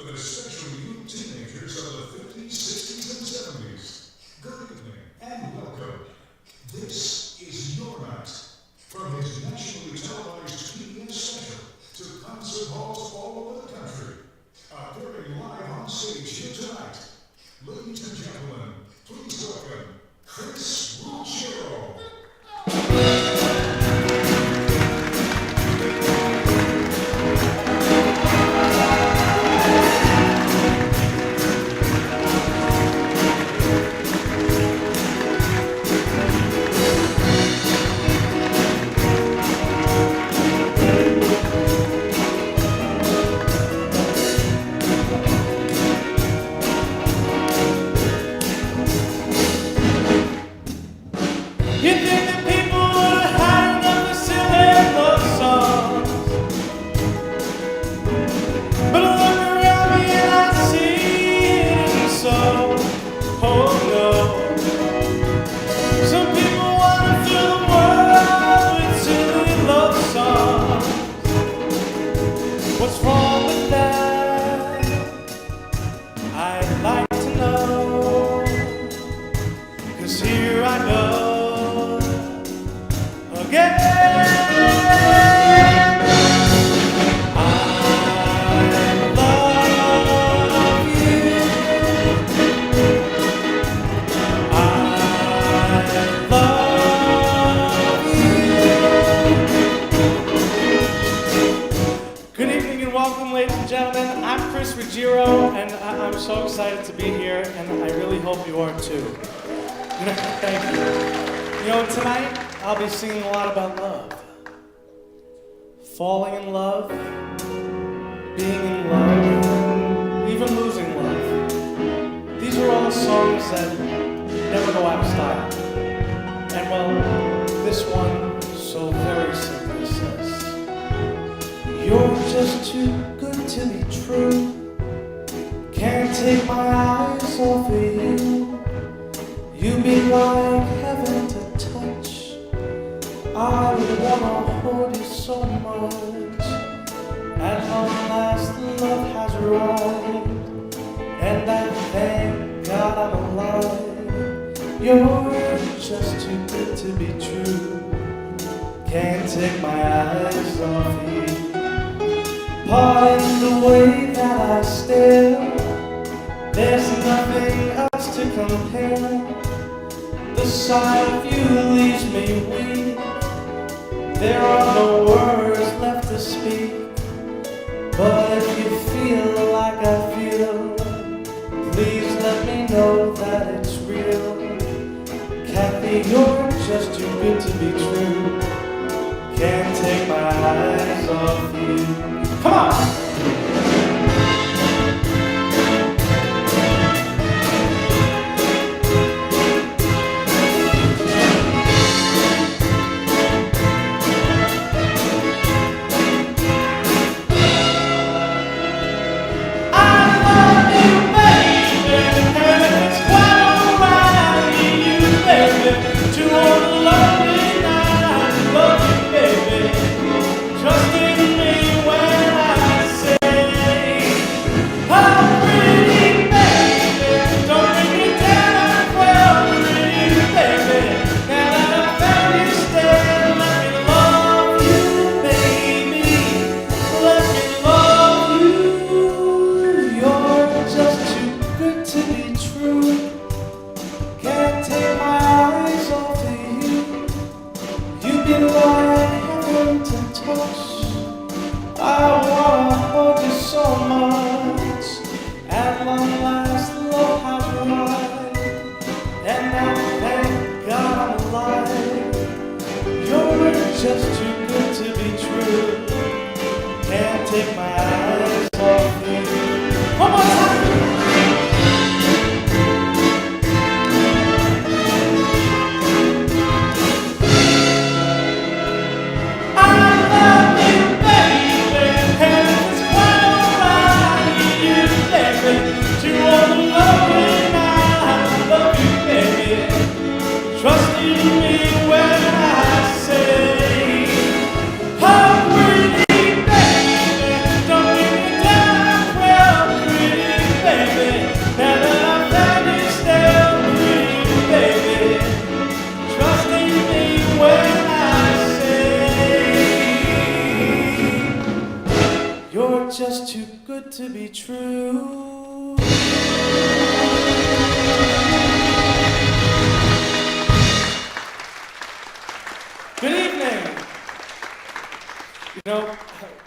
but especially you teenagers of the 50s, 60s, and 70s. Good evening and welcome. This is your night. From his nationally televised ENS special to concert halls all over the country. Appearing live on stage here tonight. Ladies and gentlemen, please welcome Chris Lucero. What's wrong with that? I'd like to know. 'Cause here I go again. I love you. I love you. Good evening and welcome, ladies and gentlemen. I'm Chris Ruggiero, and I'm so excited to be here, and I really hope you are too. Thank you. Tonight I'll be singing a lot about love. Falling in love, being in love, and even losing love. These are all songs that never go out of style. And well, this one so very simply says, you're just too good to be true. Can't take my eyes off of you. You be like heaven to touch. I would wanna hold you so much. At long last, love has arrived, and I thank God I'm alive. You're just too good to be true. Can't take my eyes off you. Pardon the way that I stare. There's nothing else to compare. The sight of you leaves me weak. There are no words left to speak. But if you feel like I feel, please let me know that it's real. Kathy, you're just too good to be true. Can't take my eyes off you. Come on! Don't just too good to be true. Good evening. You know,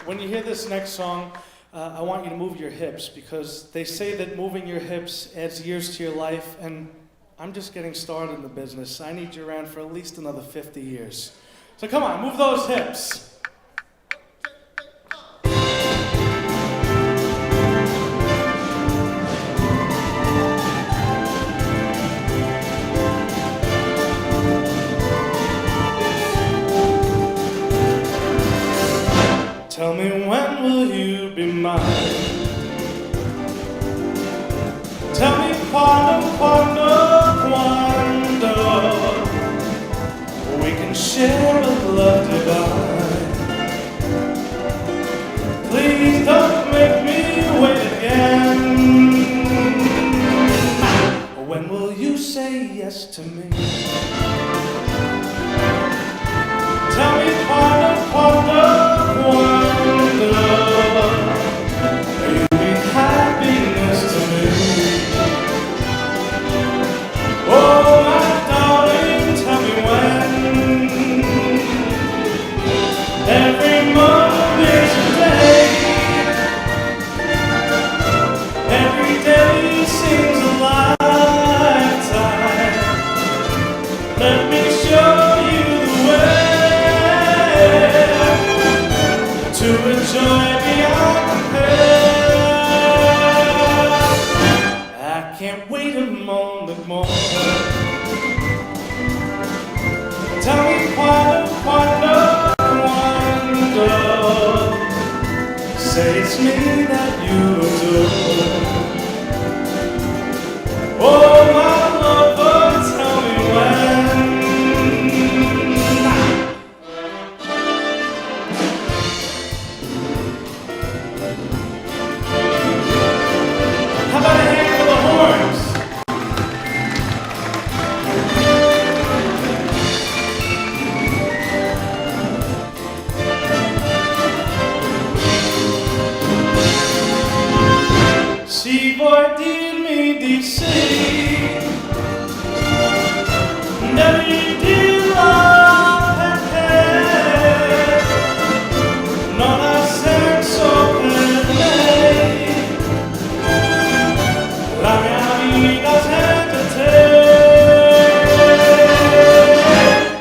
when you hear this next song, I want you to move your hips, because they say that moving your hips adds years to your life, and I'm just getting started in the business. I need you around for at least another 50 years. So come on, move those hips. Tell me, when will you be mine? Tell me, quando, quando we can share a love divine. Please don't make me wait again. When will you say yes to me? Tell me, quando, quando you mean happiness to me. Oh, my darling, tell me when. Every moment is a day. Every day seems a lifetime. Let me show you the way to enjoy beyond compare. I can't wait a moment more. Tell me, quando, quando, quando. Say it's me that you adore. Oh, my lover, tell me when. How about a hand for the horns? Si vuoi dirmi di sì, devi dirlo perché non ha senso per me. La mia vita senza te.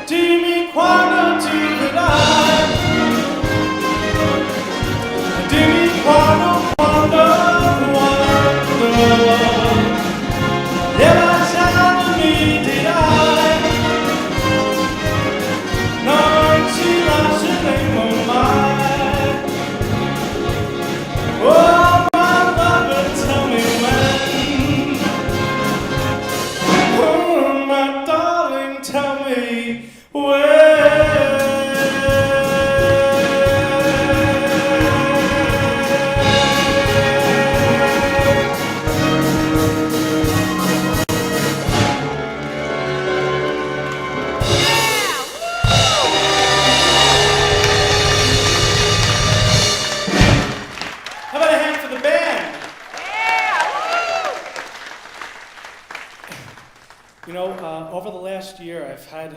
Dimmi quando ti vedrai. Dimmi quando, quando. E lasciarmi dirai, non ci lasceremo mai. Oh, my lover, tell me when. Oh, my darling, tell me when. You know, over the last year, I've had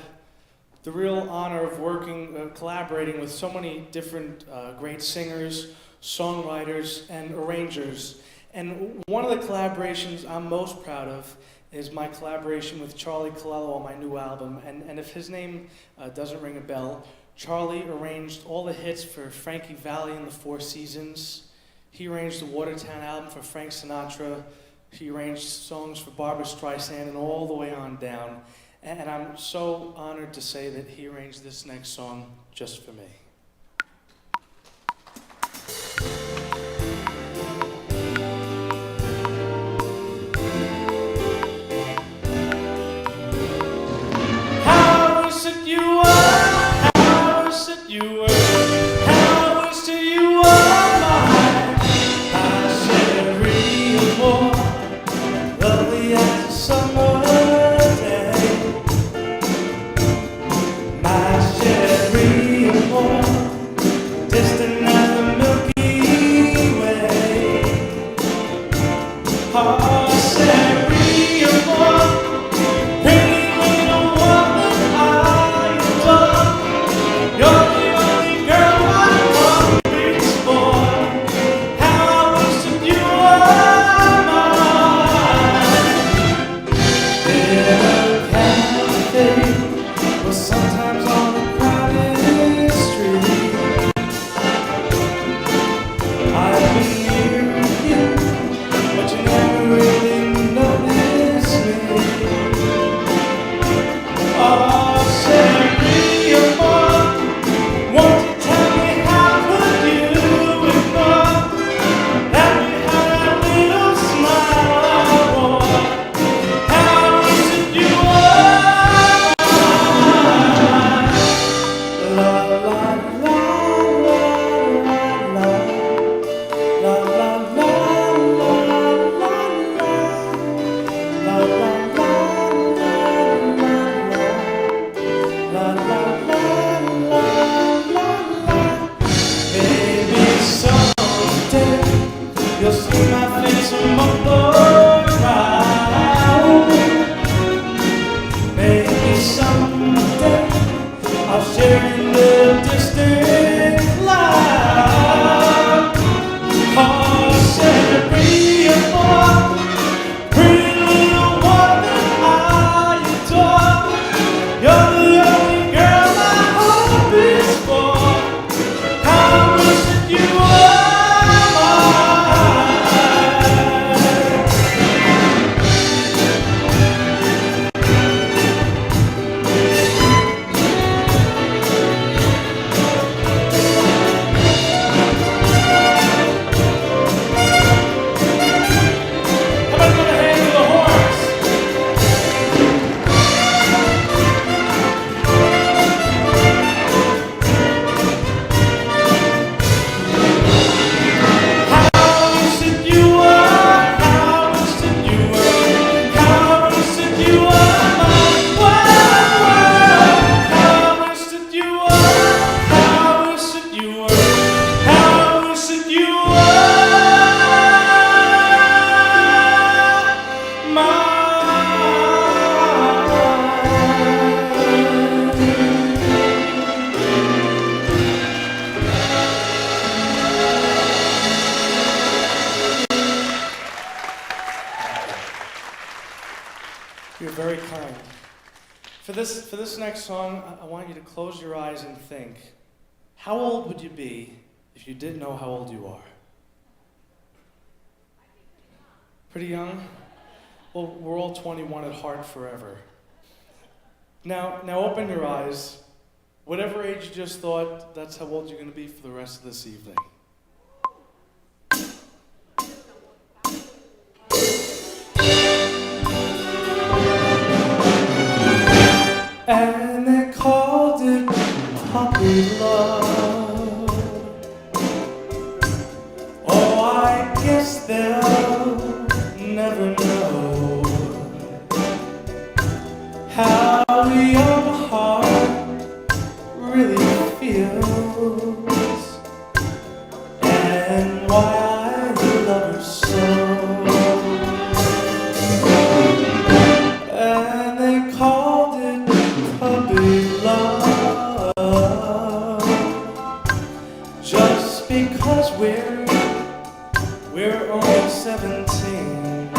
the real honor of working, collaborating with so many different great singers, songwriters, and arrangers. And one of the collaborations I'm most proud of is my collaboration with Charlie Colello on my new album. And if his name doesn't ring a bell, Charlie arranged all the hits for Frankie Valli and the Four Seasons. He arranged the Watertown album for Frank Sinatra. He arranged songs for Barbra Streisand and all the way on down. And I'm so honored to say that he arranged this next song just for me. How I wish that you were, how I wish that you were, how I wish that you were mine. I should read more. Lovely as a summer day, my cherry more distant as the Milky For this next song, I want you to close your eyes and think, how old would you be if you didn't know how old you are? Pretty young? Well, we're all 21 at heart forever. Now open your eyes. Whatever age you just thought, that's how old you're going to be for the rest of this evening. And they called it puppy love. Oh, I guess they'll never know how your heart really feels and why I love her so. And they called it puppy love just because we're only 17.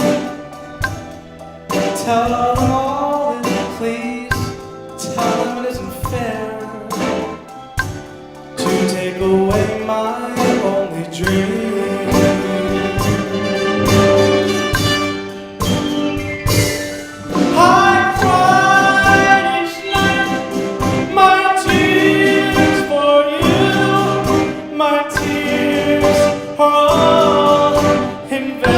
Tell them all that please, tell them it isn't fair to take away my only dream. I cried each night my tears for you, my tears are all in vain.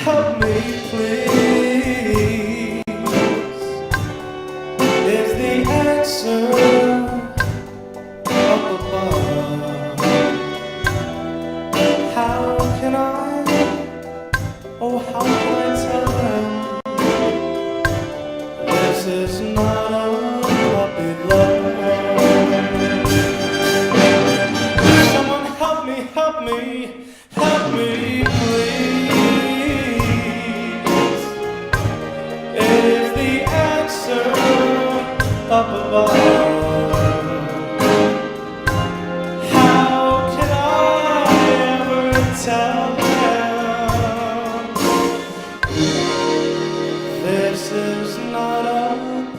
Help me, please. Is the answer up above? How can I tell them this is not a puppy love? Someone help me, please. Is the answer up above? How can I ever tell them this is not a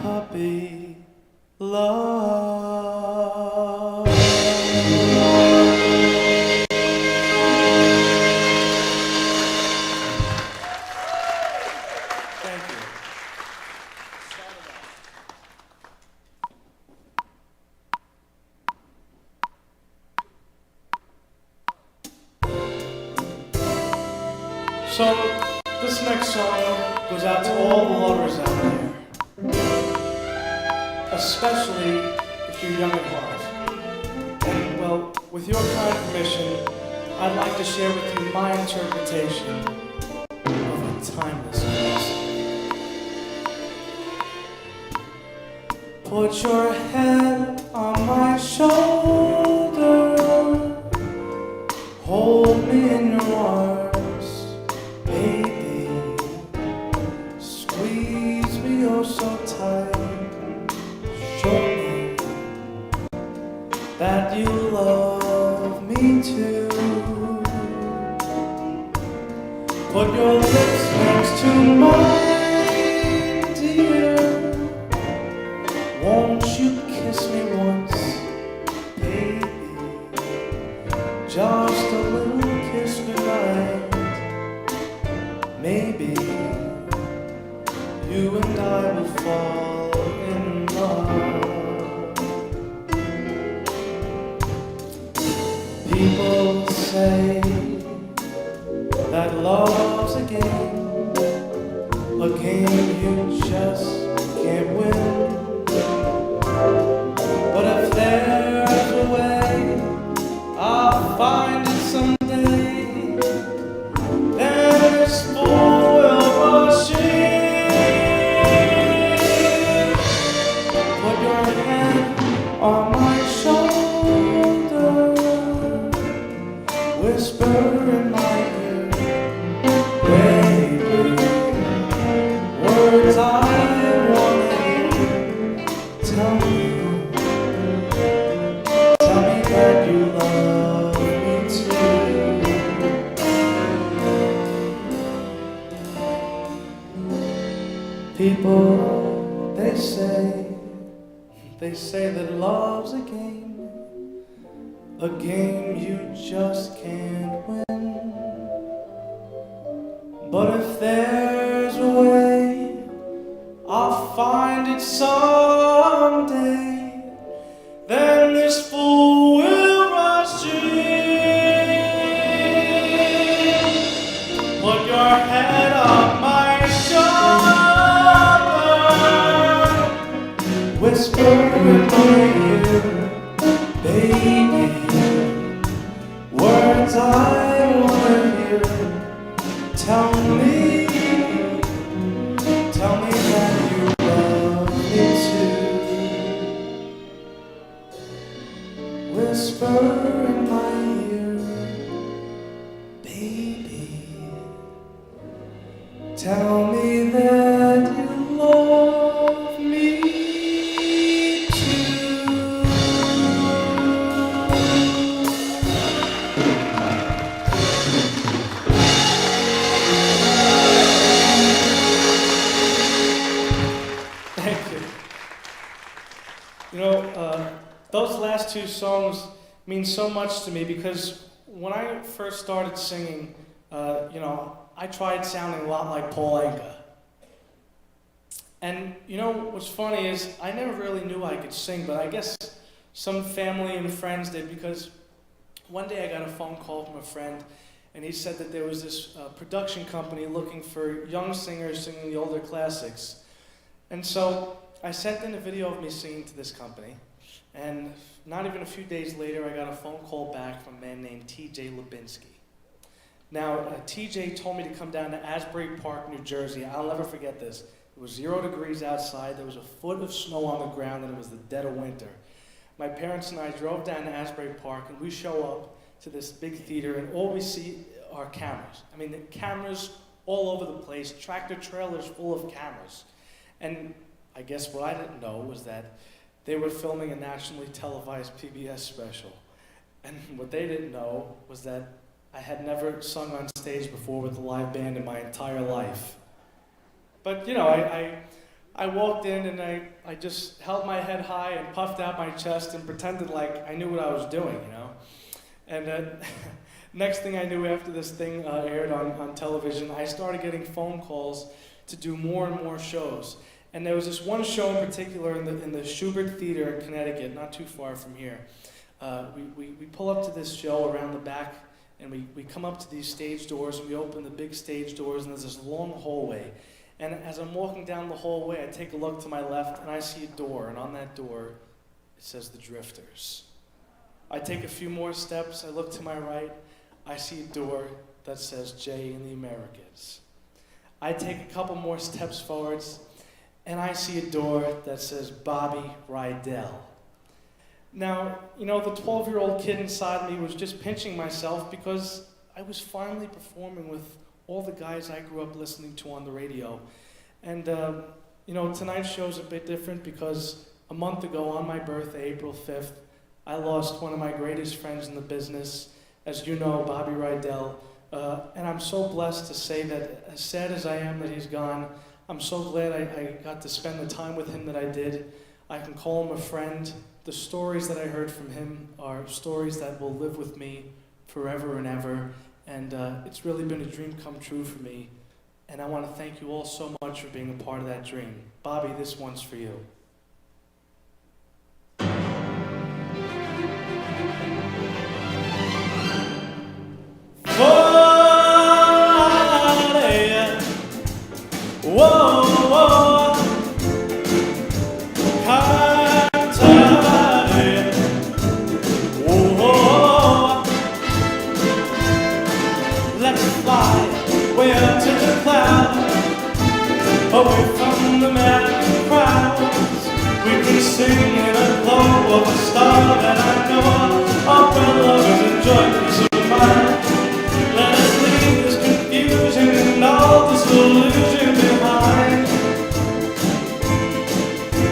puppy love? Thank you. So, this next song goes out to all the lovers out there, especially if you're young at heart. And, well, with your kind permission, I'd like to share with you my interpretation of a timeless classic. Put your head on my shoulder, hold me in your arms, baby, squeeze me oh so tight, show me that you love me too. Put your lips next to mine, dear, won't you kiss me once, baby, just a little kiss goodnight. Maybe you and I will fall in love. People say that love's a game, They say that love's a game you just can't win. But if there's a way, I'll find it someday. Then this fool will rush in. Put your head on my shoulder, whisper in my ear, baby, words I wanna hear. Tell me that you love me too. Whisper in my ear, baby, tell me that you love me too. Thank you. You know, those last two songs mean so much to me because when I first started singing, I tried sounding a lot like Paul Anka. And you know, what's funny is I never really knew I could sing, but I guess some family and friends did, because one day I got a phone call from a friend and he said that there was this production company looking for young singers singing the older classics. And so I sent in a video of me singing to this company, and not even a few days later, I got a phone call back from a man named T.J. Lubinsky. Now, T.J. told me to come down to Asbury Park, New Jersey. I'll never forget this. It was 0 degrees outside, there was a foot of snow on the ground, and it was the dead of winter. My parents and I drove down to Asbury Park, and we show up to this big theater, and all we see are cameras. I mean, the cameras all over the place, tractor trailers full of cameras. And I guess what I didn't know was that they were filming a nationally televised PBS special. And what they didn't know was that I had never sung on stage before with a live band in my entire life. But you know, I walked in and I just held my head high and puffed out my chest and pretended like I knew what I was doing, you know? And next thing I knew, after this thing aired on television, I started getting phone calls to do more and more shows. And there was this one show in particular in the Schubert Theater in Connecticut, not too far from here. We pull up to this show around the back, and we come up to these stage doors, and we open the big stage doors, and there's this long hallway. And as I'm walking down the hallway, I take a look to my left, and I see a door, and on that door, it says The Drifters. I take a few more steps, I look to my right, I see a door that says Jay and the Americans. I take a couple more steps forwards, and I see a door that says Bobby Rydell. Now, you know, the 12-year-old kid inside me was just pinching myself because I was finally performing with all the guys I grew up listening to on the radio. And, you know, tonight's show's a bit different because a month ago on my birthday, April 5th, I lost one of my greatest friends in the business, as you know, Bobby Rydell. And I'm so blessed to say that, as sad as I am that he's gone, I'm so glad I got to spend the time with him that I did. I can call him a friend. The stories that I heard from him are stories that will live with me forever and ever. And it's really been a dream come true for me. And I want to thank you all so much for being a part of that dream. Bobby, this one's for you. Whoa, whoa, whoa, let's fly way up to the clouds, away from the maddening crowds. We can sing in a glow of a star that I know our lovers enjoy peace of mind. Let us leave this confusion and all this illusion behind.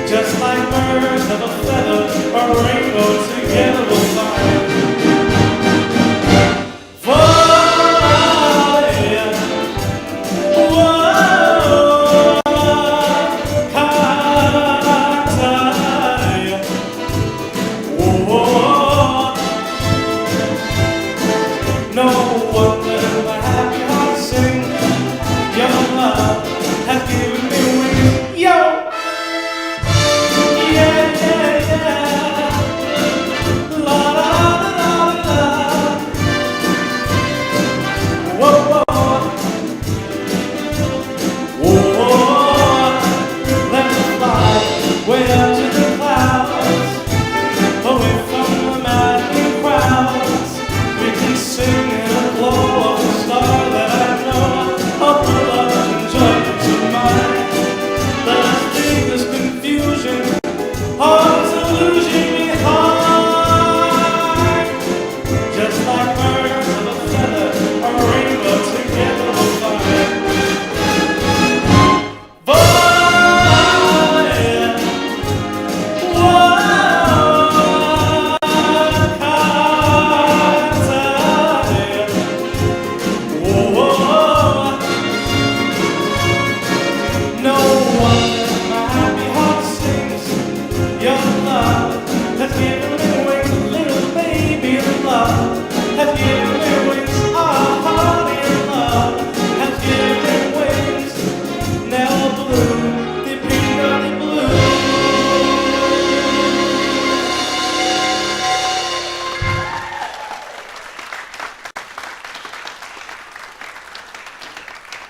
Just like birds of a feather, a rainbow together we'll find. Fly, whoa, way up to the clouds, away from the maddening crowds. We can sing in the glow of the star that I know, of the love and joy that's in mine. Let us leave this confusion, all this illusion behind. Just like birds of a feather, a rainbow together we'll find.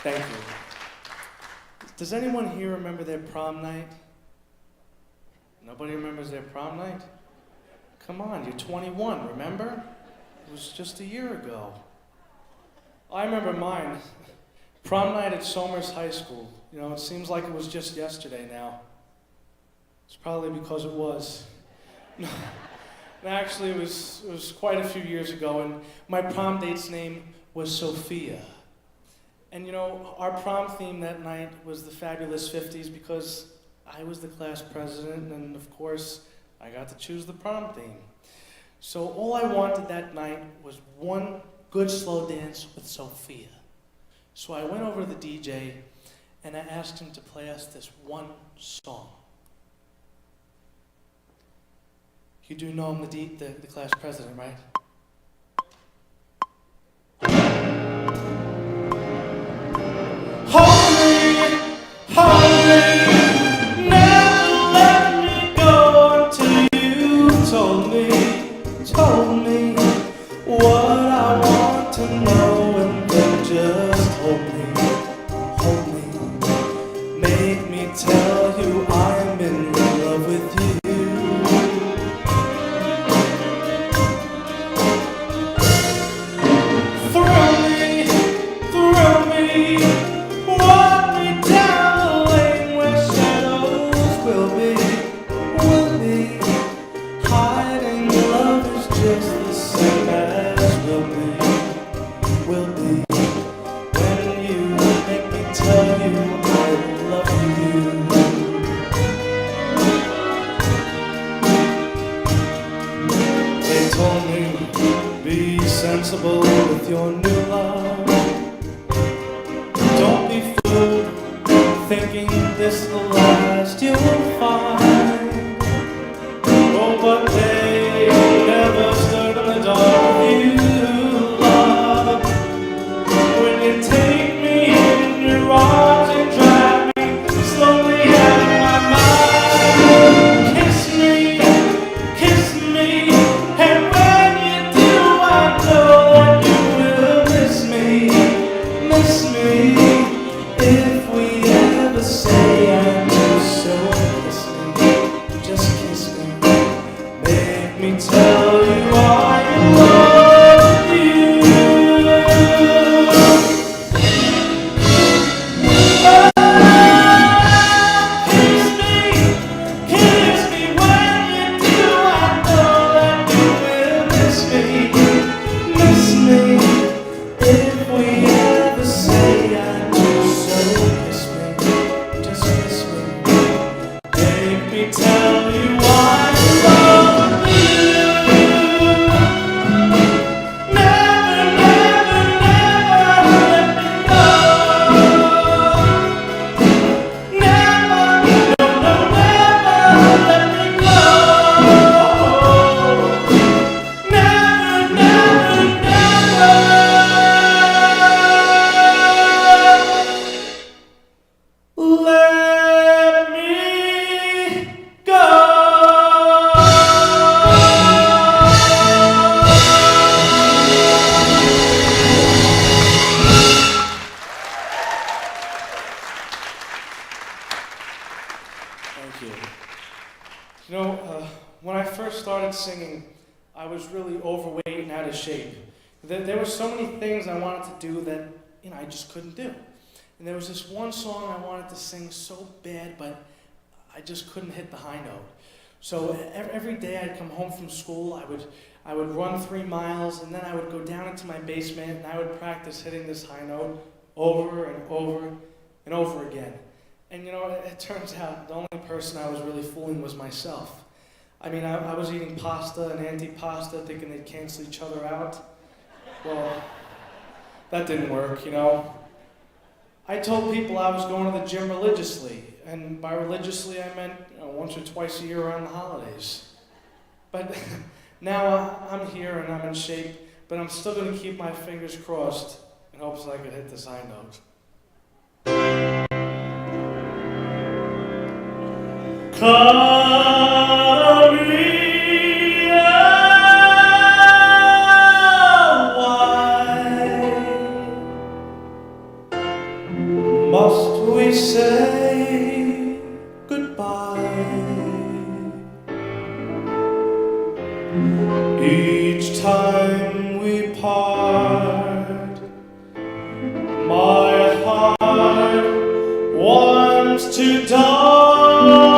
Thank you. Does anyone here remember their prom night? Nobody remembers their prom night? Come on, you're 21, remember? It was just a year ago. I remember mine. Prom night at Somers High School. You know, it seems like it was just yesterday now. It's probably because it was. Actually, it was quite a few years ago, and my prom date's name was Sophia. And you know, our prom theme that night was the Fabulous 50s because I was the class president, and of course, I got to choose the prom theme. So all I wanted that night was one good slow dance with Sophia. So I went over to the DJ, and I asked him to play us this one song. You do know I'm the class president, right? Hold me, never let me go until you told me what I want to know, and then just hold me, make me tell you I'm in love with you. Throw me, walk me down the lane where shadows will be. Hiding love is just the same as will be. When you make me tell you I love you. They told me, be sensible with your new love. Don't be fooled, thinking this the last you'll find. Oh, but they never stood in the dark with you, love. When you take me in your arms and drag me slowly out of my mind. Kiss me, and when you do, I know that you will miss me. If we ever say I'm just so You know, when I first started singing, I was really overweight and out of shape. There were so many things I wanted to do that, I just couldn't do. And there was this one song I wanted to sing so bad, but I just couldn't hit the high note. So every day I'd come home from school, I would run 3 miles, and then I would go down into my basement, and I would practice hitting this high note over and over and over again. And it turns out the only person I was really fooling was myself. I mean, I was eating pasta and antipasta thinking they'd cancel each other out. Well, that didn't work, I told people I was going to the gym religiously, and by religiously I meant once or twice a year around the holidays. But now I'm here and I'm in shape, but I'm still going to keep my fingers crossed in hopes I could hit this high note. Must we say goodbye? Each time we part, my heart wants to die.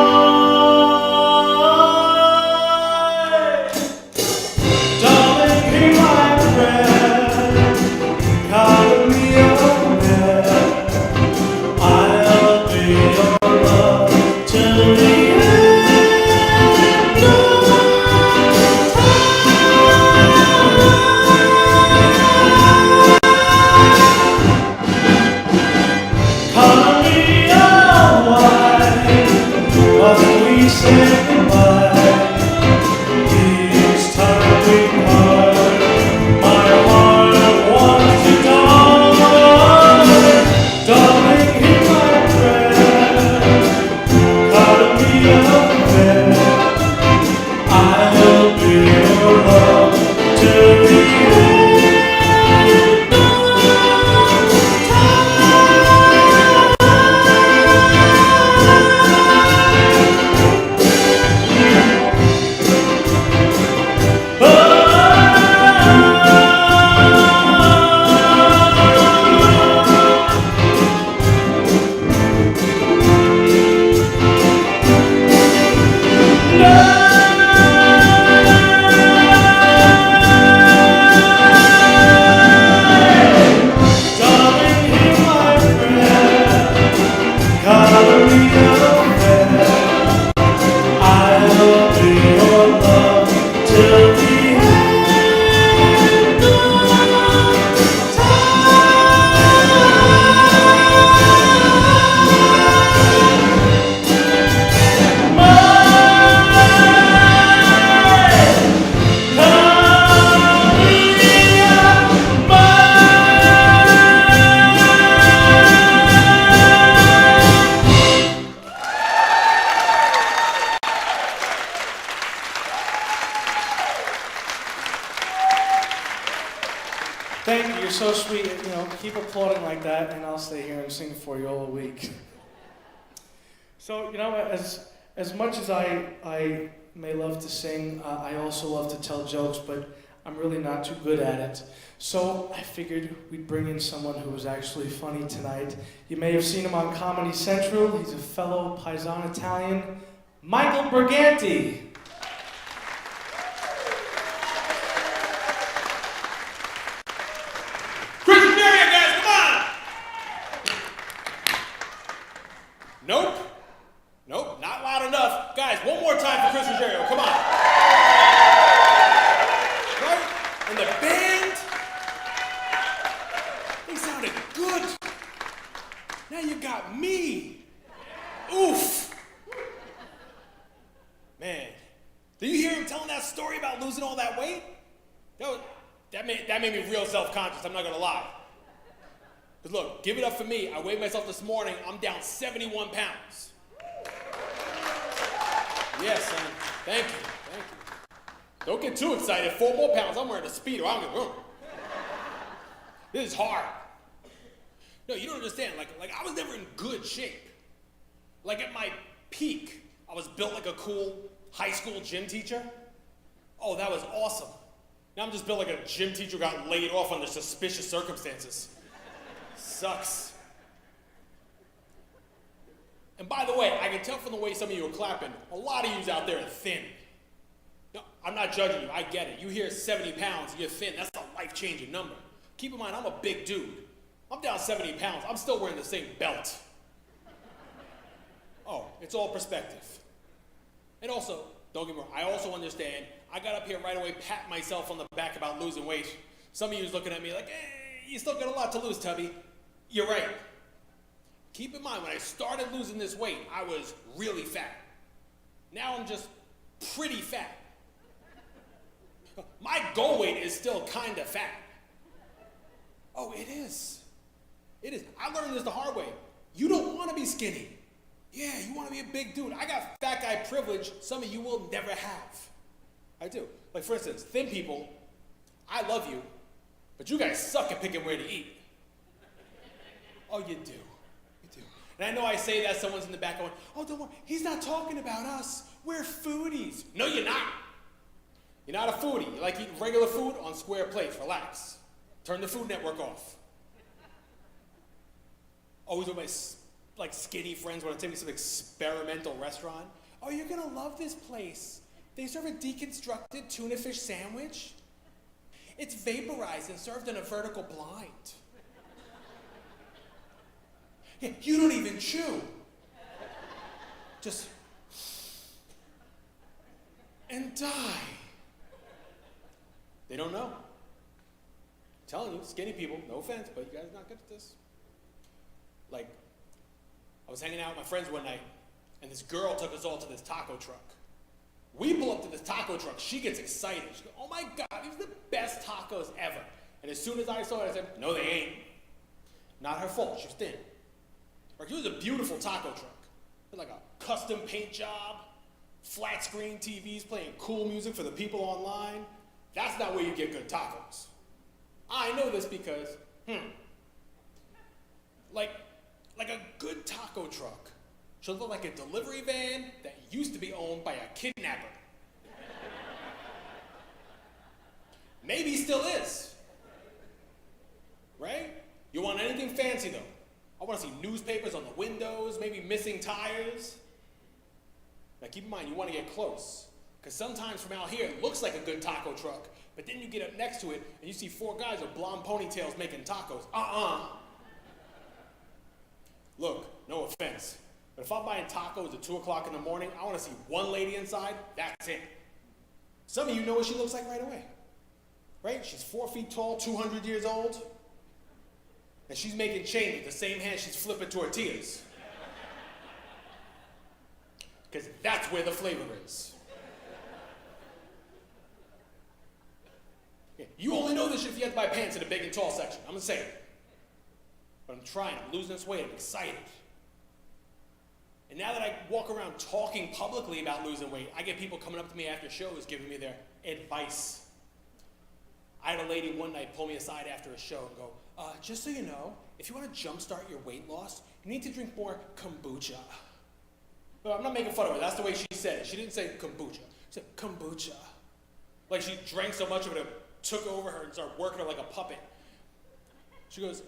Darling, hear my prayer, cover me over. I'll be your love till the end of time. Call me your wife, but we say goodbye. Each time we part, my heart wants to die. Darling, hear my prayer, cuddle me up there. I'll be your love till the end of time. Thank you, you're so sweet. Keep applauding like that, and I'll stay here and sing for you all week. So, as much as I may love to sing, I also love to tell jokes, but I'm really not too good at it. So I figured we'd bring in someone who was actually funny tonight. You may have seen him on Comedy Central. He's a fellow Paisan Italian, Michael Briganti. Nope, not loud enough. Guys, one more time for Chris Ruggiero, come on. Right? And the band, they sounded good. Now you got me. Oof. Man, did you hear him telling that story about losing all that weight? That made me real self-conscious, I'm not gonna lie. Because look, give it up for me. I weighed myself this morning, I'm down 71 pounds. Yes, son. Thank you. Don't get too excited. 4 more pounds, I'm wearing a speedo. I don't get room. This is hard. No, you don't understand. Like I was never in good shape. Like at my peak, I was built like a cool high school gym teacher? Oh, that was awesome. Now I'm just built like a gym teacher who got laid off under suspicious circumstances. Sucks. And by the way, I can tell from the way some of you are clapping, a lot of yous out there are thin. No, I'm not judging you, I get it. You hear 70 pounds, you're thin, that's a life-changing number. Keep in mind, I'm a big dude. I'm down 70 pounds, I'm still wearing the same belt. Oh, it's all perspective. And also, don't get me wrong, I also understand, I got up here right away, pat myself on the back about losing weight. Some of you is looking at me like, hey, you still got a lot to lose, Tubby. You're right. Keep in mind, when I started losing this weight, I was really fat. Now I'm just pretty fat. My goal weight is still kind of fat. Oh, it is. It is. I learned this the hard way. You don't want to be skinny. Yeah, you want to be a big dude. I got fat guy privilege some of you will never have. I do. Like, for instance, thin people, I love you, but you guys suck at picking where to eat. Oh, you do. You do. And I know I say that, someone's in the back going, oh, don't worry, he's not talking about us. We're foodies. No, you're not. You're not a foodie. You like eating regular food on square plates. Relax. Turn the Food Network off. Always with my like skinny friends want to take me to some experimental restaurant. Oh, you're gonna love this place. They serve a deconstructed tuna fish sandwich. It's vaporized and served in a vertical blind. Yeah, you don't even chew. Just and die. They don't know. I'm telling you, skinny people, no offense, but you guys are not good at this. Like, I was hanging out with my friends one night, and this girl took us all to this taco truck. We pull up to this taco truck, she gets excited. She goes, oh my God, these are the best tacos ever. And as soon as I saw it, I said, no, they ain't. Not her fault, she was thin. It was a beautiful taco truck. It was like a custom paint job, flat screen TVs playing cool music for the people online. That's not where you get good tacos. I know this because, like a good taco truck should look like a delivery van that used to be owned by a kidnapper. Maybe still is. Right? You want anything fancy though? I want to see newspapers on the windows, maybe missing tires. Now keep in mind, you want to get close. Because sometimes from out here, it looks like a good taco truck, but then you get up next to it and you see 4 guys with blonde ponytails making tacos. Look, no offense, but if I'm buying tacos at 2 o'clock in the morning, I want to see one lady inside, that's it. Some of you know what she looks like right away. Right? She's 4 feet tall, 200 years old, and she's making change with the same hand she's flipping tortillas. Because that's where the flavor is. Yeah, you only know this shit if you have to buy pants in the big and tall section. I'm gonna say it. But I'm trying, I'm losing this weight, I'm excited. And now that I walk around talking publicly about losing weight, I get people coming up to me after shows giving me their advice. I had a lady one night pull me aside after a show and go, just so you know, if you want to jumpstart your weight loss, you need to drink more kombucha. But I'm not making fun of her, that's the way she said it. She didn't say kombucha, she said kombucha. Like she drank so much of it, it took over her and started working her like a puppet. She goes,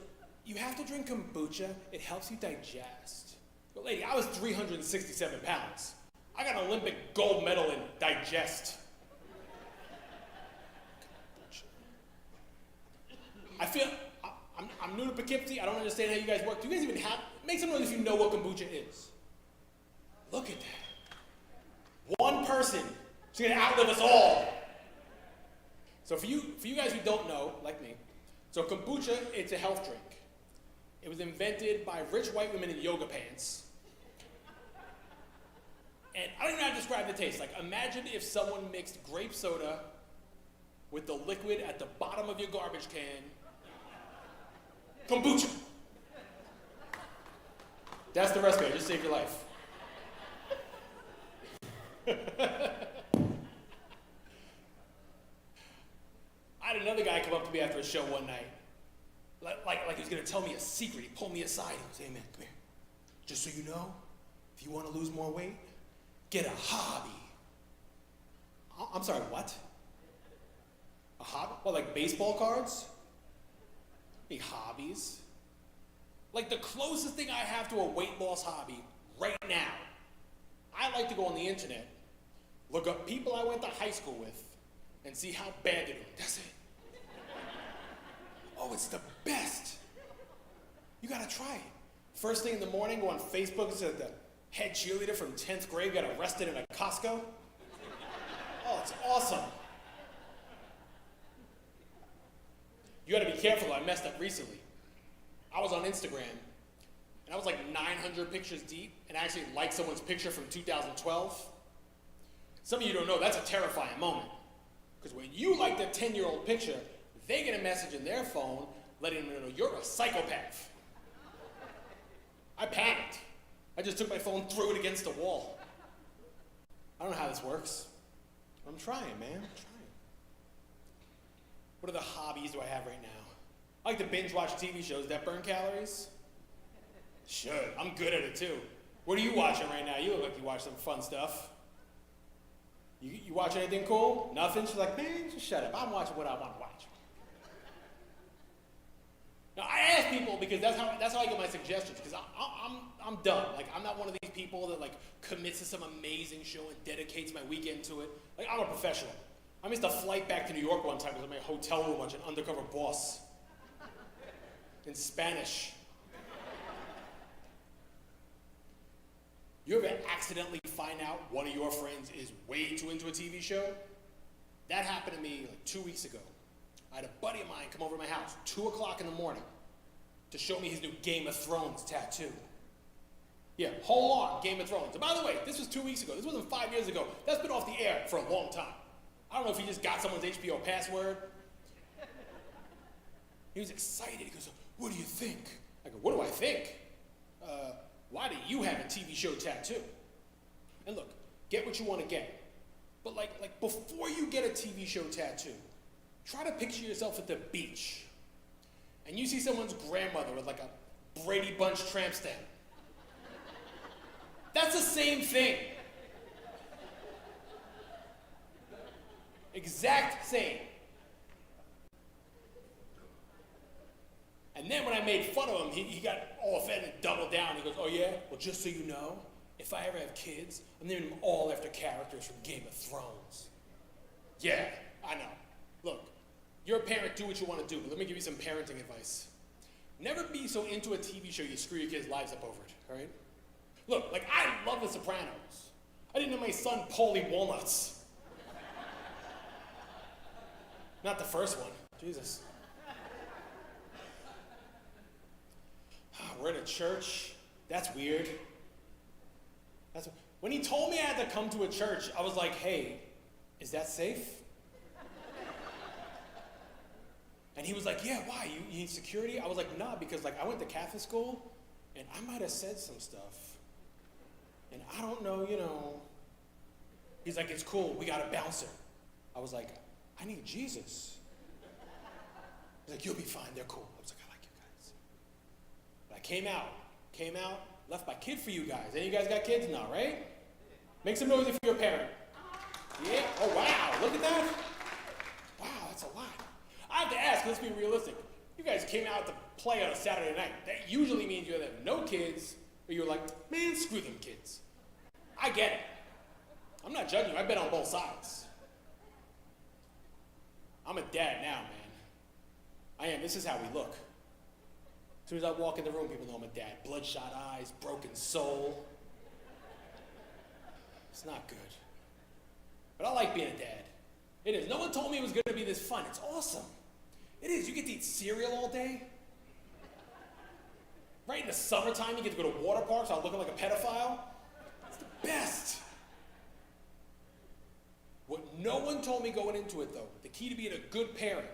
you have to drink kombucha, it helps you digest. But lady, I was 367 pounds. I got an Olympic gold medal in digest. I feel, I'm new to Poughkeepsie, I don't understand how you guys work. Do you guys even have, make some noise if you know what kombucha is. Look at that. One person, she's gonna outlive us all. So for you guys who don't know, like me, so kombucha, it's a health drink. It was invented by rich white women in yoga pants. And I don't even know how to describe the taste. Like, imagine if someone mixed grape soda with the liquid at the bottom of your garbage can. Kombucha. That's the recipe, I just saved your life. I had another guy come up to me after a show one night. Like he was gonna tell me a secret. He pulled me aside. He goes, hey man, come here. Just so you know, if you wanna lose more weight, get a hobby. I'm sorry, what? A hobby? What, like baseball cards? Any hobbies? Like the closest thing I have to a weight loss hobby right now, I like to go on the internet, look up people I went to high school with, and see how bad they do. That's it. Oh, it's the best. You gotta try it. First thing in the morning, go on Facebook and say the head cheerleader from 10th grade got arrested in a Costco. Oh, it's awesome. You gotta be careful, I messed up recently. I was on Instagram, and I was like 900 pictures deep, and I actually liked someone's picture from 2012. Some of you don't know, that's a terrifying moment. Because when you like the 10-year-old picture, they get a message in their phone letting them know you're a psychopath. I panicked. I just took my phone, threw it against the wall. I don't know how this works. I'm trying, man. I'm trying. What other hobbies do I have right now? I like to binge watch TV shows that burn calories. Should. I'm good at it too. What are you watching right now? You look like you watch some fun stuff. You watch anything cool? Nothing? She's like, man, just shut up. I'm watching what I want to watch. Now, I ask people because that's how I get my suggestions, because I'm done. Like, I'm not one of these people that, like, commits to some amazing show and dedicates my weekend to it. Like, I'm a professional. I missed a flight back to New York one time because I'm in my hotel room watching Undercover Boss in Spanish. You ever accidentally find out one of your friends is way too into a TV show? That happened to me like 2 weeks ago. I had a buddy of mine come over to my house, 2 o'clock in the morning, to show me his new Game of Thrones tattoo. Yeah, whole arm, Game of Thrones. And by the way, this was 2 weeks ago. This wasn't 5 years ago. That's been off the air for a long time. I don't know if he just got someone's HBO password. He was excited. He goes, what do you think? I go, what do I think? Why do you have a TV show tattoo? And look, get what you want to get. But like before you get a TV show tattoo, try to picture yourself at the beach. And you see someone's grandmother with like a Brady Bunch tramp stamp. That's the same thing. Exact same. And then when I made fun of him, he got all offended and doubled down. He goes, oh yeah? Well, just so you know, if I ever have kids, I'm naming them all after characters from Game of Thrones. Yeah, I know. Look, you're a parent, do what you want to do, but let me give you some parenting advice. Never be so into a TV show you screw your kids' lives up over it, all right? Look, like, I love The Sopranos. I didn't know my son Paulie Walnuts. Not the first one, Jesus. We're in a church. That's weird. When he told me I had to come to a church, I was like, hey, is that safe? And he was like, yeah, why? You need security? I was like, nah, because like I went to Catholic school and I might have said some stuff. And I don't know, you know. He's like, it's cool, we got a bouncer. I was like, I need Jesus. He's like, you'll be fine, they're cool. I was like, I like you guys. But I came out, left my kid for you guys. Any of you guys got kids? No, right? Make some noise if you're a parent. Yeah, oh wow, look at that. Wow, that's a lot. I have to ask, let's be realistic. You guys came out to play on a Saturday night. That usually means you either have no kids, or you're like, man, screw them kids. I get it. I'm not judging you, I've been on both sides. I'm a dad now, man. I am, this is how we look. As soon as I walk in the room, people know I'm a dad. Bloodshot eyes, broken soul. It's not good. But I like being a dad. It is. No one told me it was going to be this fun. It's awesome. It is. You get to eat cereal all day. Right in the summertime, you get to go to water parks without looking like a pedophile. It's the best. What no one told me going into it, though, the key to being a good parent,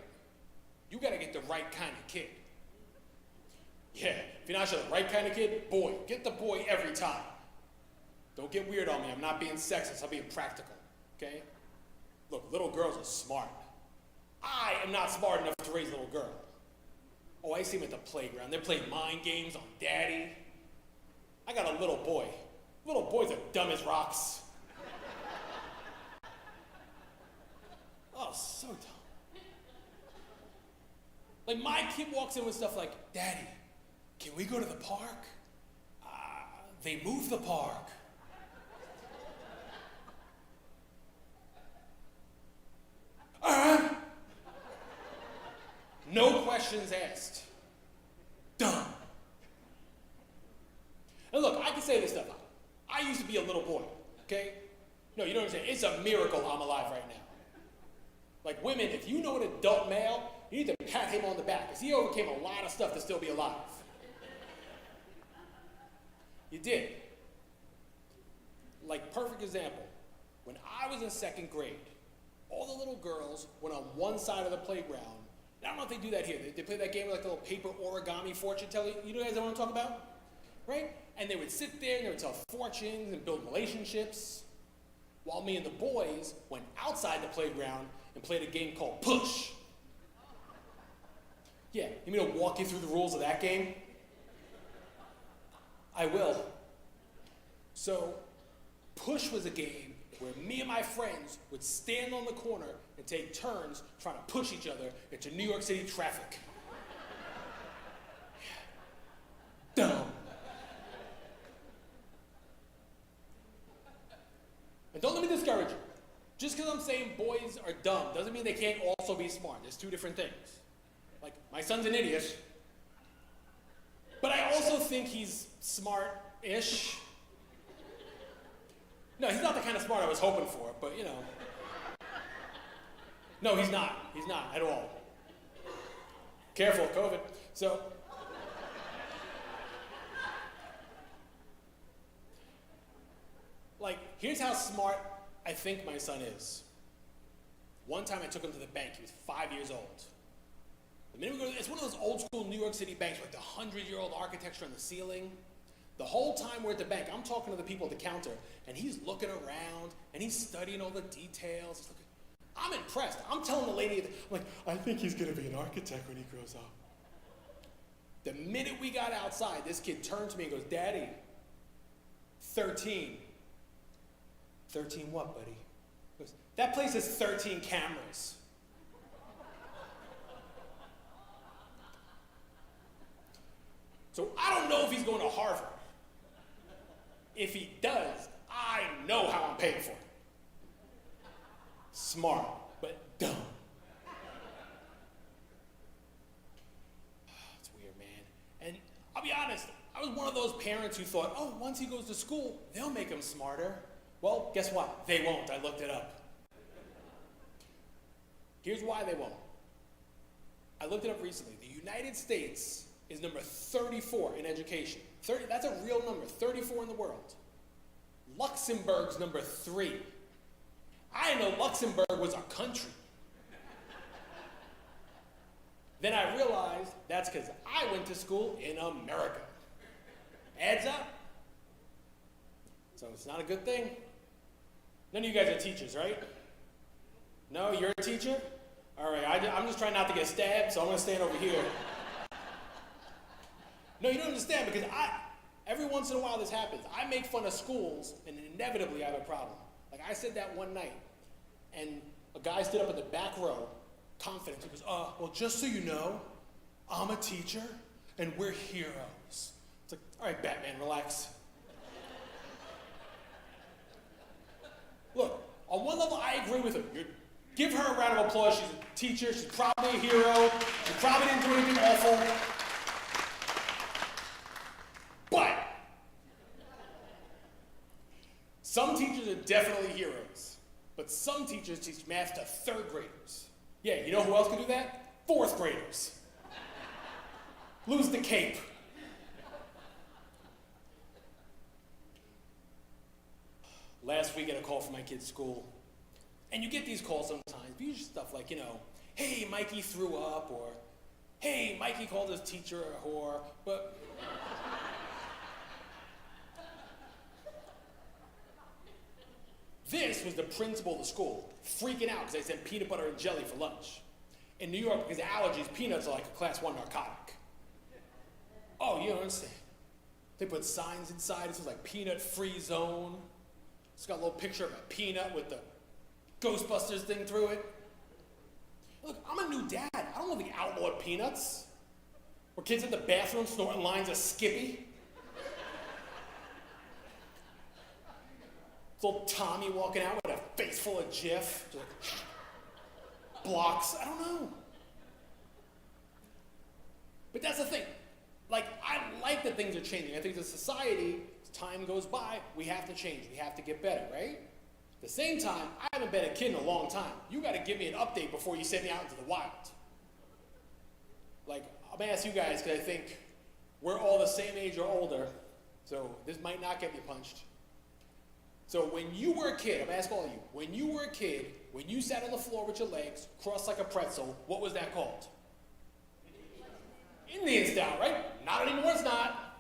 you got to get the right kind of kid. Yeah, if you're not sure the right kind of kid, boy, get the boy every time. Don't get weird on me. I'm not being sexist. I'm being practical, okay? Look, little girls are smart. I am not smart enough to raise a little girl. Oh, I see them at the playground. They're playing mind games on daddy. I got a little boy. Little boys are dumb as rocks. So dumb. Like, my kid walks in with stuff like, Daddy, can we go to the park? They moved the park. No questions asked. Done. And look, I can say this stuff. I used to be a little boy, okay? No, you don't understand. It's a miracle I'm alive right now. Like, women, if you know an adult male, you need to pat him on the back, because he overcame a lot of stuff to still be alive. You did. Like, perfect example. When I was in second grade, all the little girls went on one side of the playground. I don't know if they do that here. They play that game with like a little paper origami fortune teller. You know guys what I'm talking about? Right? And they would sit there and they would tell fortunes and build relationships. While me and the boys went outside the playground and played a game called Push. Yeah, you mean to walk you through the rules of that game? I will. So, Push was a game where me and my friends would stand on the corner and take turns trying to push each other into New York City traffic. Dumb. And don't let me discourage you. Just because I'm saying boys are dumb doesn't mean they can't also be smart. There's two different things. Like, my son's an idiot, but I also think he's smart-ish. No, he's not the kind of smart I was hoping for, but you know. No, he's not. He's not at all. Careful, COVID. So, like, here's how smart I think my son is. One time I took him to the bank. He was 5 years old. The minute we go, it's one of those old school New York City banks with the 100-year-old architecture on the ceiling. The whole time we're at the bank, I'm talking to the people at the counter, and he's looking around, and he's studying all the details. He's looking. I'm impressed. I'm telling the lady, I'm like, I think he's going to be an architect when he grows up. The minute we got outside, this kid turned to me and goes, Daddy, 13. 13 what, buddy? He goes, that place has 13 cameras. So I don't know if he's going to Harvard. If he does, I know how I'm paying for it. Smart, but dumb. It's weird, man. And I'll be honest, I was one of those parents who thought, oh, once he goes to school, they'll make him smarter. Well, guess what? They won't. I looked it up. Here's why they won't. I looked it up recently. The United States is number 34 in education. 30, that's a real number, 34 in the world. Luxembourg's number 3. I didn't know Luxembourg was a country. Then I realized that's because I went to school in America. Adds up. So it's not a good thing. None of you guys are teachers, right? No, you're a teacher? All right, I'm just trying not to get stabbed, so I'm going to stand over here. No, you don't understand, because every once in a while this happens. I make fun of schools, and inevitably I have a problem. Like, I said that one night, and a guy stood up in the back row, confident. He goes, well, just so you know, I'm a teacher, and we're heroes. It's like, all right, Batman, relax. Look, on one level, I agree with him. Give her a round of applause. She's a teacher. She's probably a hero. She probably didn't do anything awful. But some teachers are definitely heroes. But some teachers teach math to third graders. Yeah, you know who else can do that? Fourth graders. Lose the cape. Last week I got a call from my kid's school. And you get these calls sometimes, usually stuff like, hey, Mikey threw up, or hey, Mikey called his teacher a whore, but this was the principal of the school, freaking out because they sent peanut butter and jelly for lunch. In New York, because of allergies, peanuts are like a class 1 narcotic. Oh, you don't understand. They put signs inside, it says like peanut-free zone. It's got a little picture of a peanut with the Ghostbusters thing through it. Look, I'm a new dad. I don't want the outlawed peanuts. Where kids in the bathroom snorting lines of Skippy. It's old Tommy walking out with a face full of Jif. Just like, blocks. I don't know. But that's the thing. Like, I like that things are changing. I think as a society, as time goes by, we have to change. We have to get better, right? At the same time, I haven't been a kid in a long time. You got to give me an update before you send me out into the wild. Like, I'm going to ask you guys, because I think we're all the same age or older, so this might not get me punched. So when you were a kid, I'm going to ask all of you, when you were a kid, when you sat on the floor with your legs crossed like a pretzel, what was that called? Indian style, right? Not anymore, it's not.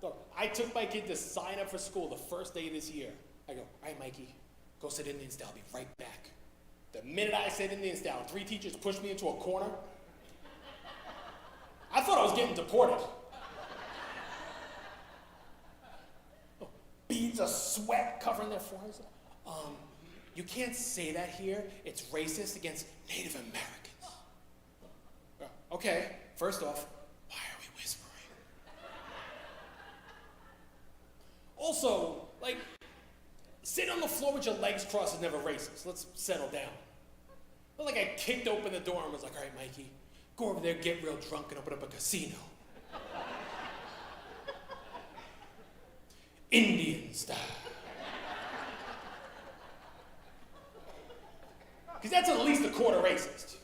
Look, I took my kid to sign up for school the first day of this year. I go, all right, Mikey, go sit Indian style, I'll be right back. The minute I said Indian style, 3 teachers pushed me into a corner. I thought I was getting deported. Beads of sweat covering their foreheads. You can't say that here. It's racist against Native Americans. Okay, first off, why are we whispering? Also, like, sitting on the floor with your legs crossed is never racist. Let's settle down. Not like I kicked open the door and was like, all right, Mikey, go over there, get real drunk, and open up a casino. Indian style. Because that's at least a quarter racist.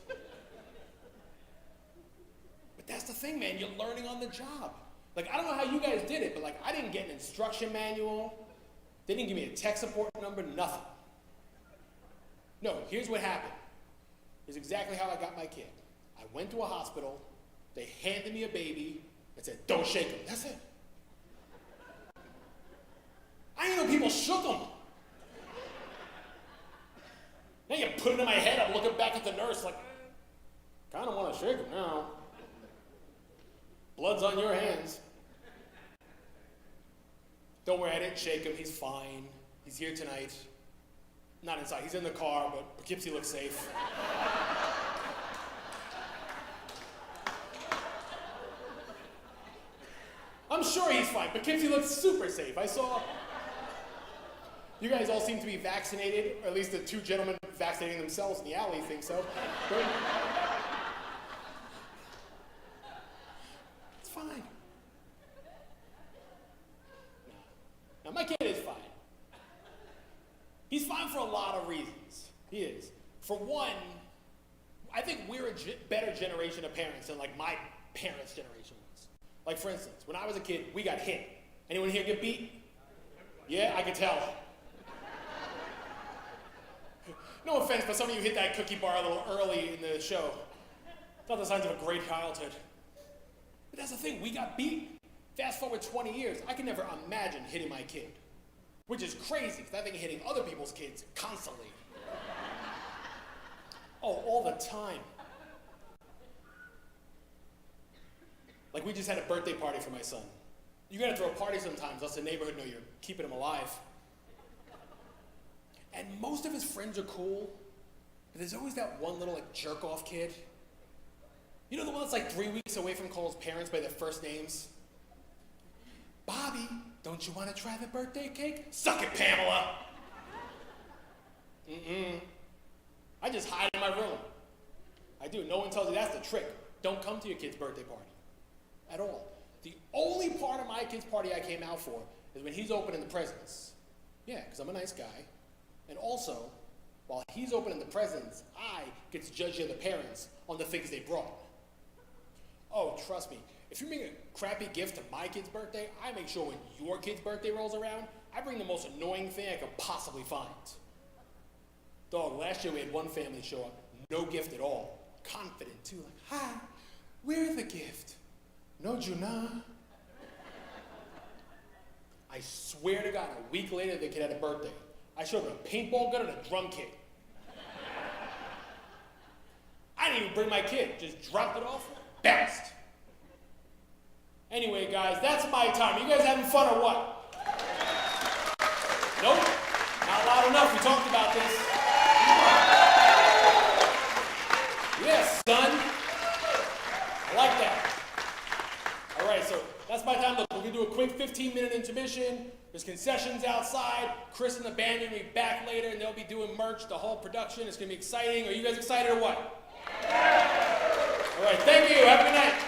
But that's the thing, man. You're learning on the job. Like, I don't know how you guys did it, but, like, I didn't get an instruction manual. They didn't give me a tech support number, nothing. No, here's what happened. Here's exactly how I got my kid. I went to a hospital. They handed me a baby and said, don't shake him. That's it. I didn't know people shook him. Now you put it in my head, I'm looking back at the nurse like, kind of want to shake him now. Blood's on your hands. Don't worry, I didn't shake him, he's fine. He's here tonight. Not inside, he's in the car, but Poughkeepsie looks safe. I'm sure he's fine, Poughkeepsie looks super safe. I saw... You guys all seem to be vaccinated, or at least the 2 gentlemen vaccinating themselves in the alley think so. But it's fine. Now, my kid is fine. He's fine for a lot of reasons. He is. For one, I think we're a better generation of parents than, like, my parents' generation was. Like, for instance, when I was a kid, we got hit. Anyone here get beat? Yeah, I could tell. No offense, but some of you hit that cookie bar a little early in the show. Not the signs of a great childhood. But that's the thing, we got beat. Fast forward 20 years, I can never imagine hitting my kid. Which is crazy, because I think hitting other people's kids constantly. Oh, all the time. Like, we just had a birthday party for my son. You gotta throw a party sometimes, let the neighborhood know you're keeping him alive. And most of his friends are cool, but there's always that one little, like, jerk-off kid. You know the one that's like 3 weeks away from calling his parents by their first names? Bobby, don't you want to try the birthday cake? Suck it, Pamela! I just hide in my room. I do. No one tells you that's the trick. Don't come to your kid's birthday party. At all. The only part of my kid's party I came out for is when he's opening the presents. Yeah, because I'm a nice guy. And also, while he's opening the presents, I get to judge the other parents on the things they brought. Oh, trust me, if you bring a crappy gift to my kid's birthday, I make sure when your kid's birthday rolls around, I bring the most annoying thing I could possibly find. Dog, last year we had one family show up, no gift at all. Confident too, like, hi, we're the gift. No, Juna. I swear to God, a week later the kid had a birthday. I showed him a paintball gun and a drum kit. I didn't even bring my kid, just dropped it off, bounced. Anyway, guys, that's my time. You guys having fun or what? Nope, not loud enough. We talked about this. my time. Look, we're gonna do a quick 15-minute intermission. There's concessions outside. Chris and the band are gonna be back later, and they'll be doing merch, the whole production. It's gonna be exciting. Are you guys excited or what? Yeah. All right, thank you. Have a good night.